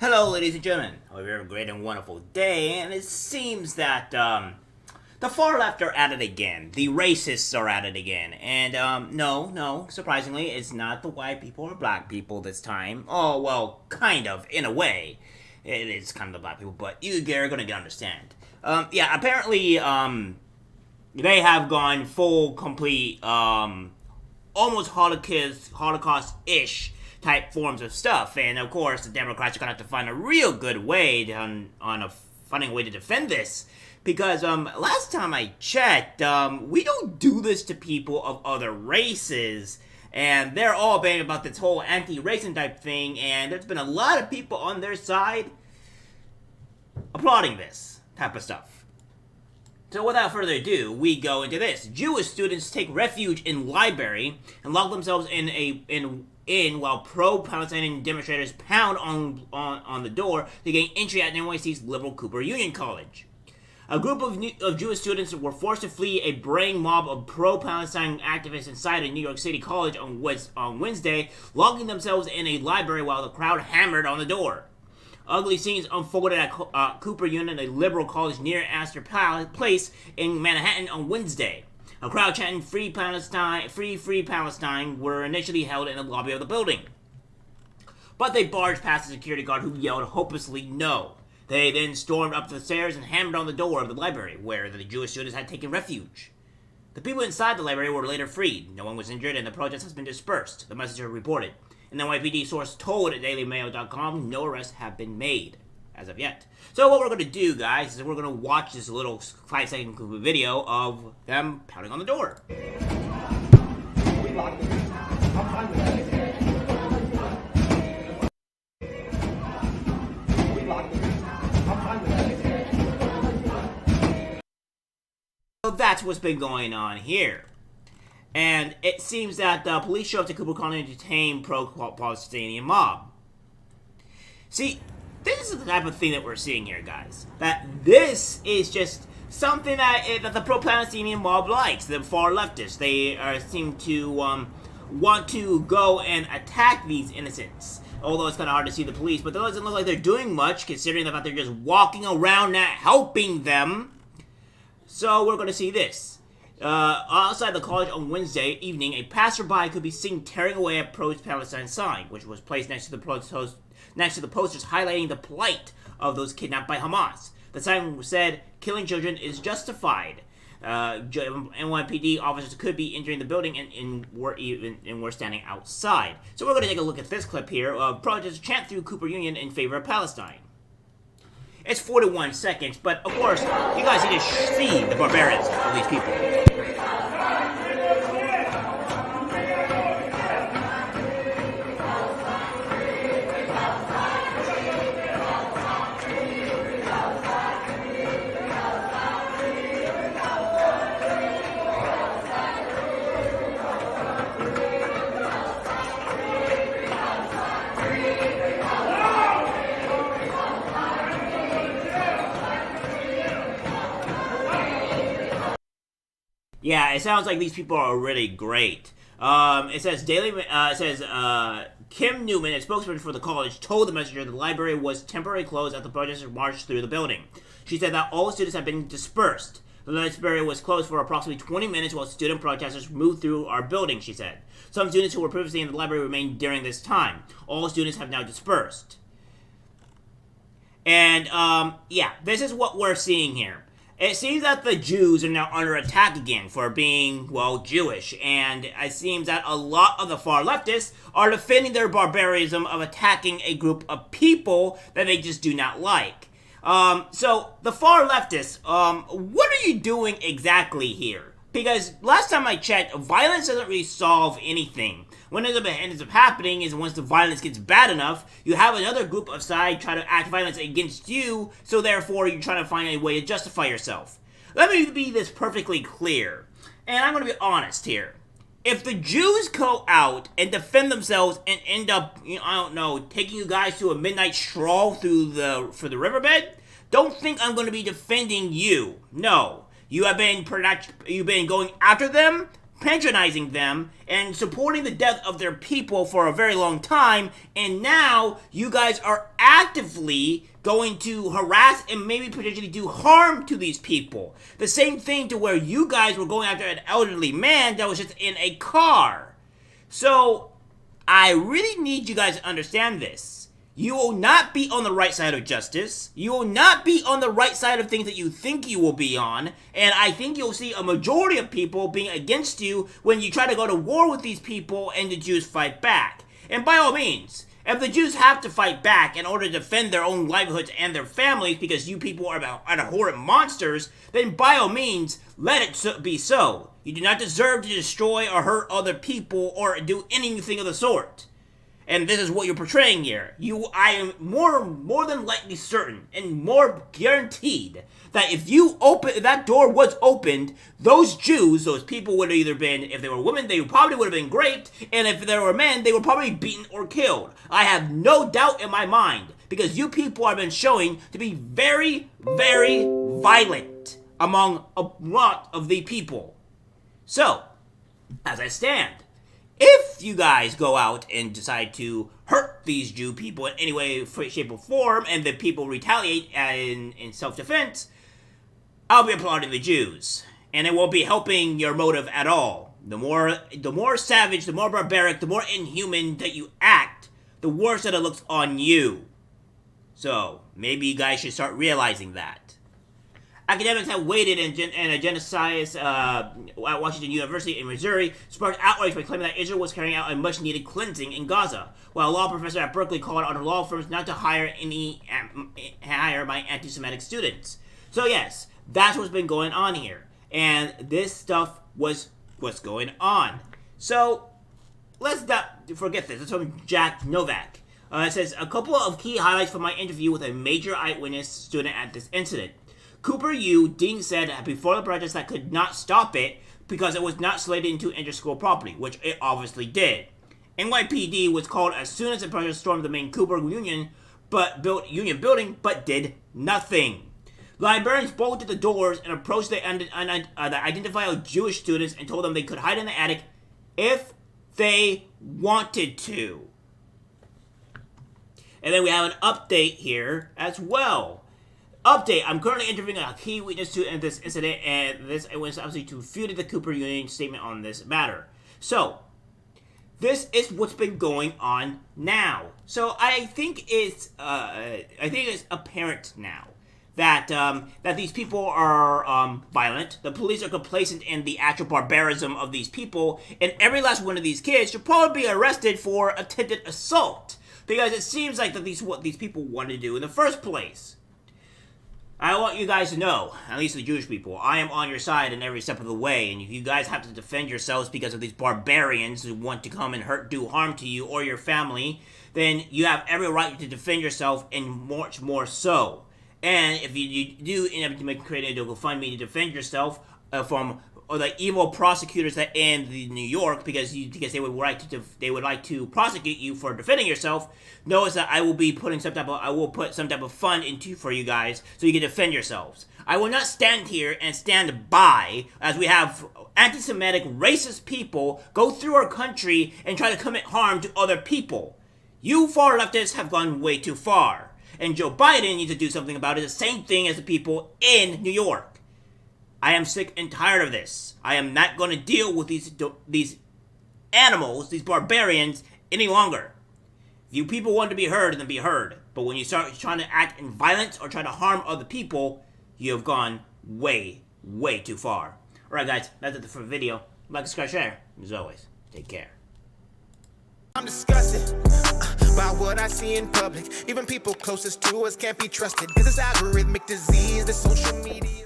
Hello, ladies and gentlemen. Hope you're having a great and wonderful day. And it seems that the far left are at it again. The racists are at it again. And no, surprisingly, it's not the white people or black people this time. Oh, well, kind of, in a way. It is kind of the black people, but you're gonna understand. Yeah, apparently, they have gone full, complete, almost Holocaust-ish type forms of stuff, and of course the Democrats are gonna have to find a real good way finding a way to defend this, because last time I checked, we don't do this to people of other races, and they're all banging about this whole anti-racist type thing, and there's been a lot of people on their side applauding this type of stuff. So without further ado, we go into this. Jewish students take refuge in library and lock themselves in while pro-Palestinian demonstrators pound on the door to gain entry at NYC's liberal Cooper Union College. A group of Jewish students were forced to flee a braying mob of pro-Palestine activists inside a New York City college on Wednesday, locking themselves in a library while the crowd hammered on the door. Ugly scenes unfolded at Cooper Union, a liberal college near Astor Place in Manhattan on Wednesday. A crowd chanting "Free Palestine, Free Palestine" were initially held in the lobby of the building. But they barged past the security guard, who yelled hopelessly no. They then stormed up the stairs and hammered on the door of the library, where the Jewish students had taken refuge. The people inside the library were later freed. No one was injured and the protest has been dispersed, the messenger reported. An NYPD source told DailyMail.com no arrests have been made as of yet. So what we're going to do, guys, is we're going to watch this little 5-second video of them pounding on the door. We locked it. I'm fine with that. We locked it. I'm fine with that. So that's what's been going on here. And it seems that the police show up to Cooper College to tame pro-Palestinian mob. See, this is the type of thing that we're seeing here, guys. That this is just something that the pro-Palestinian mob likes. The far leftists, they seem to want to go and attack these innocents. Although it's kind of hard to see the police, but it doesn't look like they're doing much, considering the fact they're just walking around not helping them. So we're going to see this. Outside the college on Wednesday evening, a passerby could be seen tearing away a pro-Palestine sign, which was placed next to the posters highlighting the plight of those kidnapped by Hamas. The sign said, "Killing children is justified." NYPD officers could be entering the building and were standing outside. So we're going to take a look at this clip here of protesters chant through Cooper Union in favor of Palestine. It's 41 seconds, but of course, you guys need to see the barbarians of these people. Yeah, it sounds like these people are really great. It says Kim Newman, a spokesperson for the college, told the messenger the library was temporarily closed as the protesters marched through the building. She said that all students have been dispersed. The library was closed for approximately 20 minutes while student protesters moved through our building, she said. Some students who were previously in the library remained during this time. All students have now dispersed. And, yeah, this is what we're seeing here. It seems that the Jews are now under attack again for being, well, Jewish, and it seems that a lot of the far leftists are defending their barbarism of attacking a group of people that they just do not like. So, the far leftists, what are you doing exactly here? Because last time I checked, violence doesn't really solve anything. What ends up happening is once the violence gets bad enough, you have another group of side try to act violence against you, so therefore you're trying to find a way to justify yourself. Let me be this perfectly clear, and I'm going to be honest here. If the Jews go out and defend themselves and end up, I don't know, taking you guys to a midnight stroll for the riverbed, don't think I'm going to be defending you. No. You've been going after them, patronizing them and supporting the death of their people for a very long time, and now you guys are actively going to harass and maybe potentially do harm to these people. The same thing to where you guys were going after an elderly man that was just in a car. So, I really need you guys to understand this. You will not be on the right side of justice. You will not be on the right side of things that you think you will be on. And I think you'll see a majority of people being against you when you try to go to war with these people and the Jews fight back. And by all means, if the Jews have to fight back in order to defend their own livelihoods and their families because you people are horrid monsters, then by all means, let it be so. You do not deserve to destroy or hurt other people or do anything of the sort. And this is what you're portraying here. I am more than likely certain and more guaranteed that if that door was opened, those Jews, those people would have either been, if they were women, they probably would have been raped, and if they were men, they were probably beaten or killed. I have no doubt in my mind, because you people have been showing to be very, very violent among a lot of the people. So, as I stand, if you guys go out and decide to hurt these Jew people in any way, shape, or form, and the people retaliate in self-defense, I'll be applauding the Jews. And it won't be helping your motive at all. The more savage, the more barbaric, the more inhuman that you act, the worse that it looks on you. So, maybe you guys should start realizing that. Academics have waited and a genocide at Washington University in Missouri sparked outrage by claiming that Israel was carrying out a much-needed cleansing in Gaza, while a law professor at Berkeley called on law firms not to hire my anti-Semitic students. So yes, that's what's been going on here, and this stuff was what's going on. So let's not forget this. It's from Jack Novak. It says, a couple of key highlights from my interview with a major eyewitness student at this incident. Cooper U. Dean said before the protest that could not stop it because it was not slated into inter-school property, which it obviously did. NYPD was called as soon as the protest stormed the main Cooper Union building, but did nothing. Librarians bolted the doors and approached the identified Jewish students and told them they could hide in the attic if they wanted to. And then we have an update here as well. Update, I'm currently interviewing a key witness in this incident, and this was obviously to refute the Cooper Union statement on this matter. So, this is what's been going on now. So, I think it's apparent now that these people are violent. The police are complacent in the actual barbarism of these people, and every last one of these kids should probably be arrested for attempted assault, because it seems like that what these people wanted to do in the first place. I want you guys to know, at least the Jewish people, I am on your side in every step of the way, and if you guys have to defend yourselves because of these barbarians who want to come and do harm to you or your family, then you have every right to defend yourself, and much more so. And if you do end up creating a GoFundMe to defend yourself from the evil prosecutors that in New York, because they would like to prosecute you for defending yourself, notice that I will put some type of fund into for you guys so you can defend yourselves. I will not stand here and stand by as we have anti-Semitic, racist people go through our country and try to commit harm to other people. You far leftists have gone way too far, and Joe Biden needs to do something about it. The same thing as the people in New York. I am sick and tired of this. I am not going to deal with these animals, these barbarians, any longer. If you people want to be heard, then be heard. But when you start trying to act in violence or try to harm other people, you have gone way, way too far. Alright guys, that's it for the video. Like, subscribe, share. As always, take care. I'm disgusted by what I see in public. Even people closest to us can't be trusted. This is algorithmic disease, the social media.